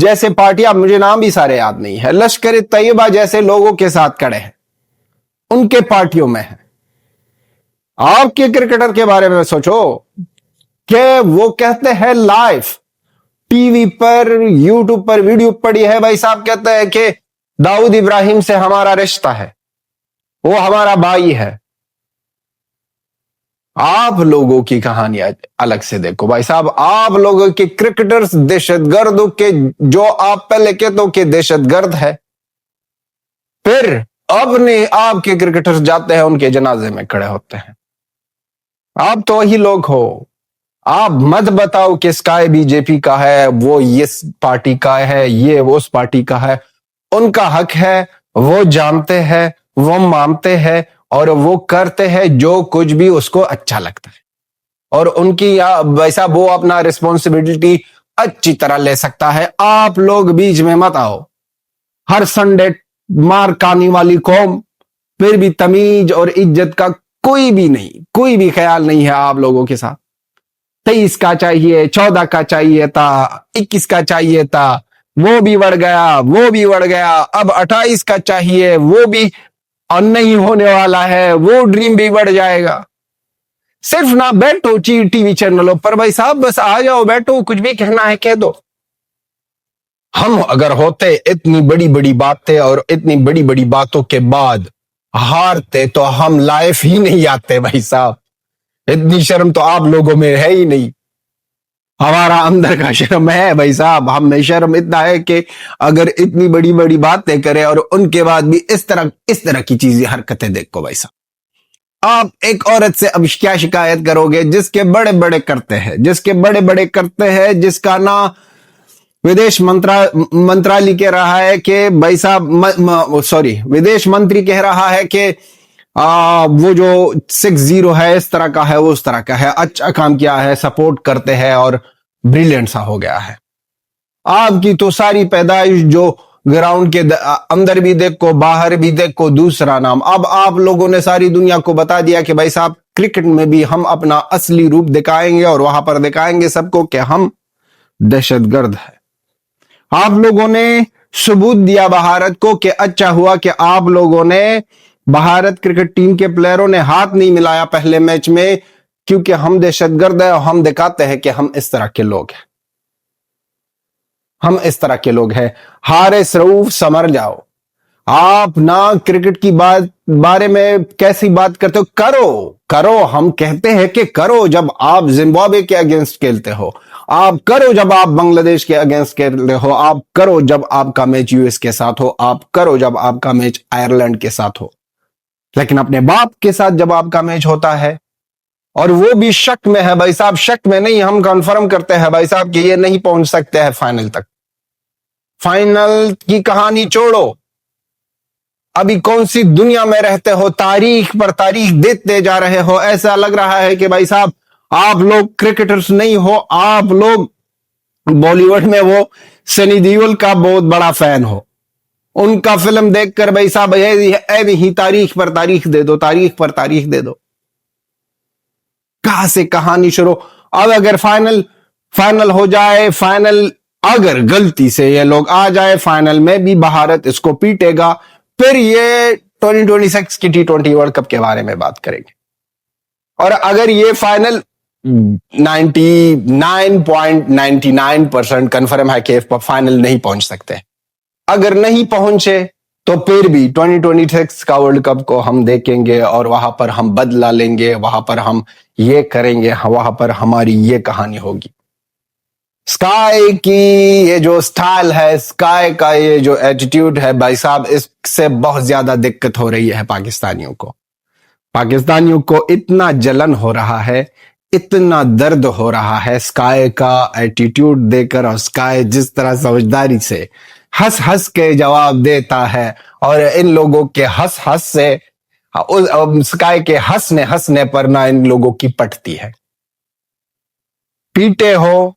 جیسے پارٹیاں، مجھے نام بھی سارے یاد نہیں ہے، لشکر طیبہ جیسے لوگوں کے ساتھ کڑے ہیں، ان کے پارٹیوں میں ہیں. آپ کے کرکٹر کے بارے میں سوچو کہ وہ کہتے ہیں لائیو ٹی وی پر، یوٹیوب پر ویڈیو پڑی ہے بھائی صاحب، کہتے ہیں کہ داؤد ابراہیم سے ہمارا رشتہ ہے، وہ ہمارا بھائی ہے. آپ لوگوں کی کہانی الگ سے دیکھو بھائی صاحب. آپ لوگوں کے کرکٹرز دہشت گردوں کے، جو آپ پہلے کہتے ہو کہ دہشت گرد ہے، پھر اب نہیں آپ کے کرکٹرز جاتے ہیں ان کے جنازے میں کھڑے ہوتے ہیں. آپ تو وہی لوگ ہو. آپ مت بتاؤ کہ اسکائی بی جے پی کا ہے، وہ اس پارٹی کا ہے، یہ اس پارٹی کا ہے. ان کا حق ہے، وہ جانتے ہیں، وہ مانتے ہیں، اور وہ کرتے ہیں جو کچھ بھی اس کو اچھا لگتا ہے. اور ان کی ویسا وہ اپنا رسپانسبلٹی اچھی طرح لے سکتا ہے. آپ لوگ بیچ میں مت آؤ. ہر سنڈے مار کھانے والی قوم، پھر بھی تمیز اور عزت کا کوئی بھی نہیں، کوئی بھی خیال نہیں ہے آپ لوگوں کے ساتھ. 23 کا چاہیے، 14 کا چاہیے تھا، 21 کا چاہیے تھا، وہ بھی بڑھ گیا، وہ بھی بڑھ گیا، اب 28 کا چاہیے، وہ بھی اور نہیں ہونے والا ہے، وہ ڈریم بھی بڑھ جائے گا. صرف نہ بیٹھو ٹی وی چینلوں پر بھائی صاحب، بس آ جاؤ، بیٹھو، کچھ بھی کہنا ہے کہہ دو. ہم اگر ہوتے اتنی بڑی بڑی باتیں اور اتنی بڑی بڑی باتوں کے بعد ہارتے تو ہم لائف ہی نہیں آتے بھائی صاحب. اتنی شرم تو آپ لوگوں میں ہے ہی نہیں. ہمارا اندر کا شرم ہے بھائی صاحب. ہم میں شرم اتنا ہے کہ اگر اتنی بڑی بڑی باتیں کریں اور ان کے بعد بھی اس طرح کی چیزیں، حرکتیں دیکھو بھائی صاحب. آپ ایک عورت سے اب کیا شکایت کرو گے جس کے بڑے بڑے کرتے ہیں، جس کے بڑے بڑے کرتے ہیں، جس کا نام ودیش منترالی کہہ رہا ہے کہ بھائی صاحب سوری ودیش منتری کہہ رہا ہے کہ وہ جو 60 ہے اس طرح کا ہے، وہ اس طرح کا ہے، اچھا کام کیا ہے، سپورٹ کرتے ہیں اور بریلینٹ سا ہو گیا ہے. آپ کی تو ساری پیدائش جو گراؤنڈ کے اندر بھی دیکھو، باہر بھی دیکھو، دوسرا نام. اب آپ لوگوں نے ساری دنیا کو بتا دیا کہ بھائی صاحب کرکٹ میں بھی ہم اپنا اصلی روپ دکھائیں گے، اور وہاں پر دکھائیں گے سب کو کہ ہم دہشت گرد ہے. آپ لوگوں نے ثبوت دیا بھارت کو کہ اچھا ہوا کہ آپ لوگوں نے، بھارت کرکٹ ٹیم کے پلیئروں نے ہاتھ نہیں ملایا پہلے میچ میں، کیونکہ ہم دہشت گرد ہیں اور ہم دکھاتے ہیں کہ ہم اس طرح کے لوگ ہیں. ہم اس طرح کے لوگ ہیں. ہارے سروف سمر جاؤ. آپ نہ کرکٹ کی بارے میں کیسی بات کرتے ہو؟ کرو. ہم کہتے ہیں کہ کرو جب آپ زمبابوے کے اگینسٹ کھیلتے ہو، آپ کرو جب آپ بنگلہ دیش کے اگینسٹ کھیلتے ہو، آپ کرو جب آپ کا میچ یو ایس کے ساتھ ہو، آپ کرو جب آپ کا میچ آئرلینڈ کے ساتھ ہو. لیکن اپنے باپ کے ساتھ جب آپ کا میچ ہوتا ہے، اور وہ بھی شک میں ہے بھائی صاحب، شک میں نہیں، ہم کنفرم کرتے ہیں بھائی صاحب کہ یہ نہیں پہنچ سکتے ہیں فائنل تک. فائنل کی کہانی چھوڑو، ابھی کون سی دنیا میں رہتے ہو؟ تاریخ پر تاریخ دیتے جا رہے ہو. ایسا لگ رہا ہے کہ بھائی صاحب آپ لوگ کرکٹرز نہیں ہو، آپ لوگ بالی ووڈ میں وہ سنی دیول کا بہت بڑا فین ہو. ان کا فلم دیکھ کر بھائی صاحب ہی تاریخ پر تاریخ دے دو، تاریخ پر تاریخ دے دو. کہاں سے کہانی شروع؟ اب اگر فائنل ہو جائے، فائنل اگر غلطی سے یہ لوگ آ جائے فائنل میں بھی، بھارت اس کو پیٹے گا، پھر یہ 2026 کی T20 ورلڈ کپ کے بارے میں بات کریں گے. اور اگر یہ فائنل 99.99% کنفرم ہے کہ فائنل نہیں پہنچ سکتے، اگر نہیں پہنچے تو پھر بھی 2026 کا ورلڈ کپ کو ہم دیکھیں گے، اور وہاں پر ہم بدلہ لیں گے، وہاں پر ہم یہ کریں گے، وہاں پر ہماری یہ کہانی ہوگی. اسکائی کی یہ جو سٹائل ہے، اسکائی کا یہ جو ایٹیٹیوڈ ہے بھائی صاحب، اس سے بہت زیادہ دقت ہو رہی ہے پاکستانیوں کو اتنا جلن ہو رہا ہے، اتنا درد ہو رہا ہے اسکائی کا ایٹیٹیوڈ دے کر، اور اسکائی جس طرح سمجھداری سے ہنس ہنس کے جواب دیتا ہے، اور ان لوگوں کے ہنس سے، اسکائی کے ہنسنے پر نہ ان لوگوں کی پٹتی ہے. پیٹے ہو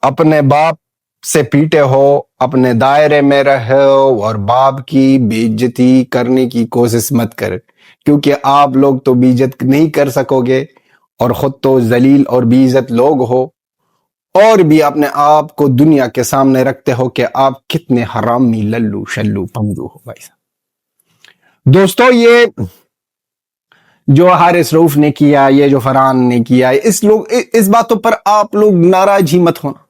اپنے باپ سے، پیٹے ہو اپنے دائرے میں رہو، اور باپ کی بے عزتی کرنے کی کوشش مت کر، کیونکہ آپ لوگ تو بے عزت نہیں کر سکو گے، اور خود تو ذلیل اور بے عزت لوگ ہو. اور بھی اپنے آپ کو دنیا کے سامنے رکھتے ہو کہ آپ کتنے حرامی للو شلو پنگو ہو بھائی صاحب. دوستو یہ جو حارث رؤف نے کیا، یہ جو فرحان نے کیا، اس باتوں پر آپ لوگ ناراض ہی مت ہونا.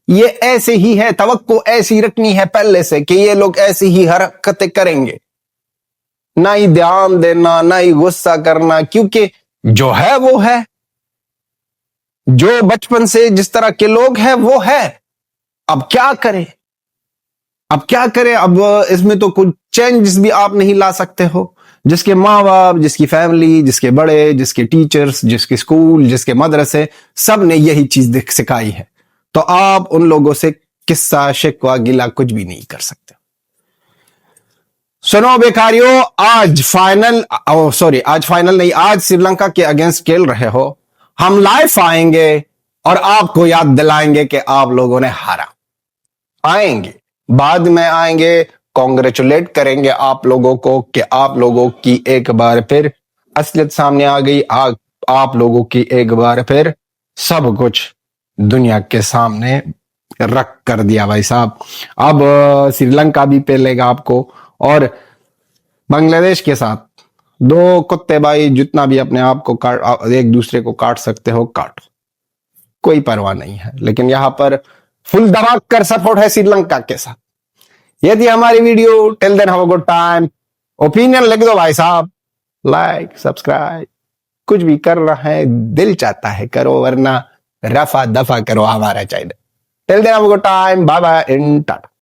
یہ ایسے ہی ہے، توقع ایسی رکھنی ہے پہلے سے کہ یہ لوگ ایسی ہی حرکتیں کریں گے. نہ ہی دھیان دینا، نہ ہی غصہ کرنا، کیونکہ جو ہے وہ ہے. جو بچپن سے جس طرح کے لوگ ہیں وہ ہے. اب کیا کریں؟ اب اس میں تو کچھ چینجز بھی آپ نہیں لا سکتے ہو. جس کے ماں باپ، جس کی فیملی، جس کے بڑے، جس کے ٹیچرز، جس کے سکول، جس کے مدرسے، سب نے یہی چیز سکھائی ہے. تو آپ ان لوگوں سے قصہ شکوہ گلا کچھ بھی نہیں کر سکتے. سنو بیکاریوں، آج فائنل نہیں، آج سری لنکا کے اگینسٹ کھیل رہے ہو. ہم لائف آئیں گے اور آپ کو یاد دلائیں گے کہ آپ لوگوں نے ہارا. آئیں گے، بعد میں آئیں گے، کانگریچولیٹ کریں گے آپ لوگوں کو کہ آپ لوگوں کی ایک بار پھر اصلیت سامنے آ گئی. آپ لوگوں کی ایک بار پھر سب کچھ دنیا کے سامنے رکھ کر دیا بھائی صاحب. اب سری لنکا بھی پہلے گا آپ کو، اور بنگلہ دیش کے ساتھ دو کتے بھائی جتنا بھی اپنے آپ کو ایک دوسرے کو کاٹ سکتے ہو کاٹو، کوئی پرواہ نہیں ہے. لیکن یہاں پر فل دبا کر سپورٹ ہے سری لنکا کے ساتھ. یہ تھی ہماری video. Till then have a good time. Opinion لکھ دو بھائی صاحب، لائک سبسکرائب کچھ بھی کرنا ہے، دل چاہتا ہے کرو، ورنہ رفع دفع کرو ہمارا channel. Till then have a good time. Bye bye and Tata.